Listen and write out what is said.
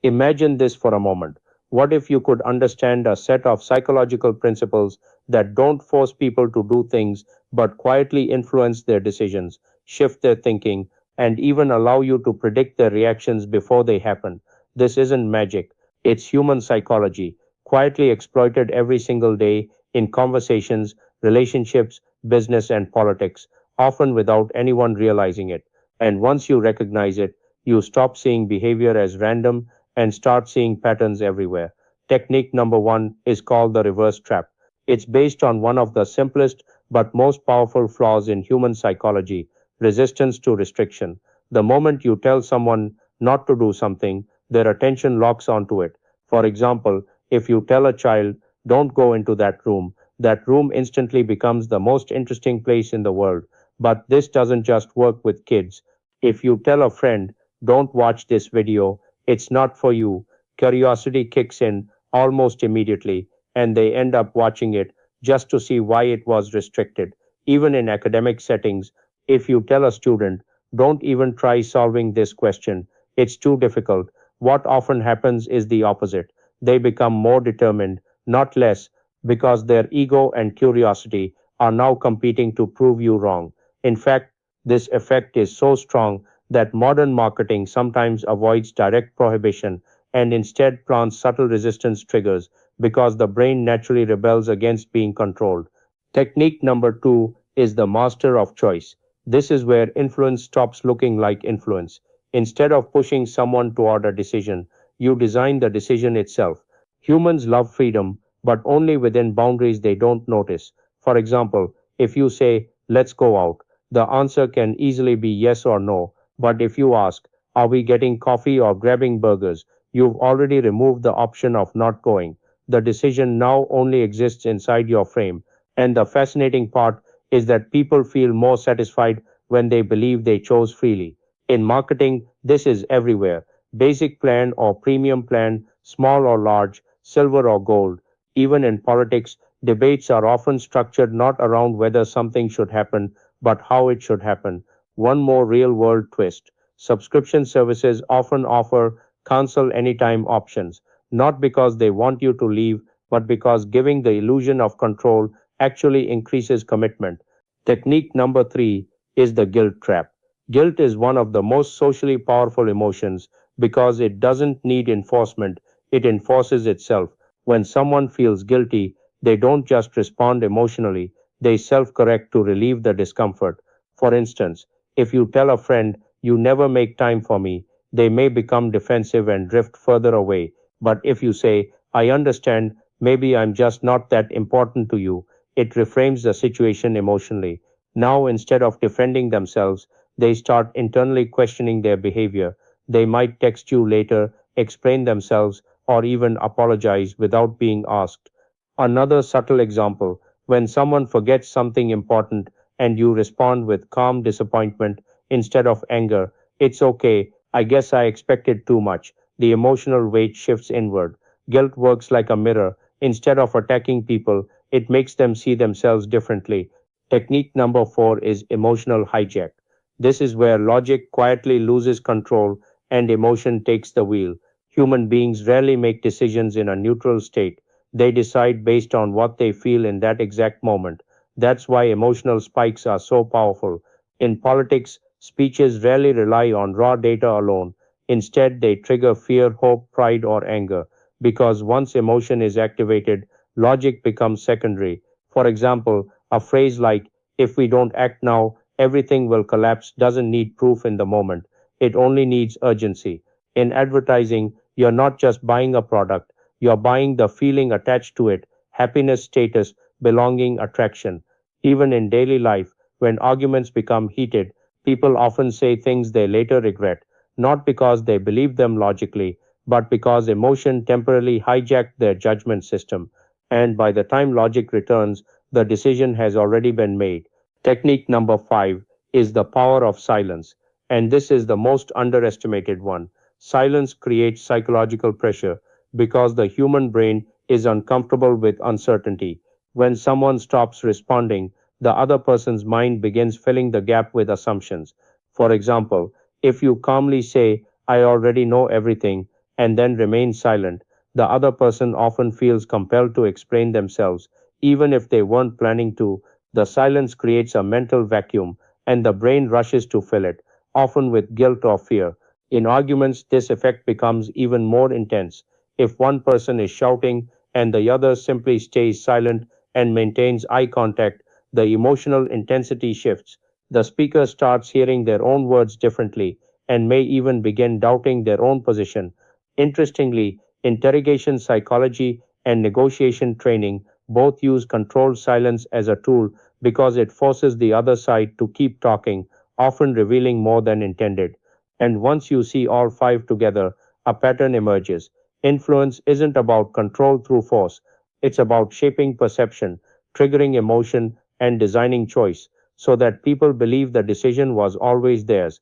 Imagine this for a moment. What if you could understand a set of psychological principles that don't force people to do things but quietly influence their decisions, shift their thinking, and even allow you to predict their reactions before they happen? This isn't magic, it's human psychology, quietly exploited every single day in conversations, relationships, business, and politics, often without anyone realizing it. And once you recognize it, you stop seeing behavior as random and start seeing patterns everywhere. Technique number one is called the reverse trap. It's based on one of the simplest but most powerful flaws in human psychology: resistance to restriction. The moment you tell someone not to do something, their attention locks onto it. For example, if you tell a child, don't go into that room instantly becomes the most interesting place in the world. But this doesn't just work with kids. If you tell a friend, don't watch this video, it's not for you, curiosity kicks in almost immediately, and they end up watching it just to see why it was restricted. Even in academic settings, if you tell a student, don't even try solving this question, it's too difficult, what often happens is the opposite. They become more determined, not less, because their ego and curiosity are now competing to prove you wrong. In fact, this effect is so strong that modern marketing sometimes avoids direct prohibition and instead plants subtle resistance triggers because the brain naturally rebels against being controlled. Technique number two is the master of choice. This is where influence stops looking like influence. Instead of pushing someone toward a decision, you design the decision itself. Humans love freedom, but only within boundaries they don't notice. For example, if you say, let's go out, the answer can easily be yes or no. But if you ask, are we getting coffee or grabbing burgers? You've already removed the option of not going. The decision now only exists inside your frame. And the fascinating part is that people feel more satisfied when they believe they chose freely. In marketing, this is everywhere: basic plan or premium plan, small or large, silver or gold. Even in politics, debates are often structured not around whether something should happen, but how it should happen. One more real world twist: subscription services often offer cancel anytime options, not because they want you to leave, but because giving the illusion of control actually increases commitment. Technique number three is the guilt trap. Guilt is one of the most socially powerful emotions because it doesn't need enforcement, it enforces itself. When someone feels guilty, they don't just respond emotionally, they self correct to relieve the discomfort. For instance, if you tell a friend, you never make time for me, they may become defensive and drift further away. But if you say, I understand, maybe I'm just not that important to you, it reframes the situation emotionally. Now, instead of defending themselves, they start internally questioning their behavior. They might text you later, explain themselves, or even apologize without being asked. Another subtle example: when someone forgets something important and you respond with calm disappointment instead of anger, it's okay, I guess I expected too much. The emotional weight shifts inward. Guilt works like a mirror. Instead of attacking people, it makes them see themselves differently. Technique number four is emotional hijack. This is where logic quietly loses control and emotion takes the wheel. Human beings rarely make decisions in a neutral state. They decide based on what they feel in that exact moment. That's why emotional spikes are so powerful. In politics, speeches rarely rely on raw data alone. Instead, they trigger fear, hope, pride, or anger. Because once emotion is activated, logic becomes secondary. For example, a phrase like, if we don't act now, everything will collapse doesn't need proof in the moment. It only needs urgency. In advertising, you're not just buying a product, you're buying the feeling attached to it: happiness, status, belonging, attraction. Even in daily life, when arguments become heated, people often say things they later regret, not because they believe them logically, but because emotion temporarily hijacked their judgment system. And by the time logic returns, the decision has already been made. Technique number five is the power of silence, and this is the most underestimated one. Silence creates psychological pressure because the human brain is uncomfortable with uncertainty. When someone stops responding, the other person's mind begins filling the gap with assumptions. For example, if you calmly say, I already know everything, and then remain silent, the other person often feels compelled to explain themselves, even if they weren't planning to. The silence creates a mental vacuum, and the brain rushes to fill it, often with guilt or fear. In arguments, this effect becomes even more intense. If one person is shouting and the other simply stays silent and maintains eye contact, the emotional intensity shifts. The speaker starts hearing their own words differently and may even begin doubting their own position. Interestingly, interrogation psychology and negotiation training both use controlled silence as a tool because it forces the other side to keep talking, often revealing more than intended. And once you see all five together, a pattern emerges. Influence isn't about control through force, it's about shaping perception, triggering emotion, and designing choice so that people believe the decision was always theirs.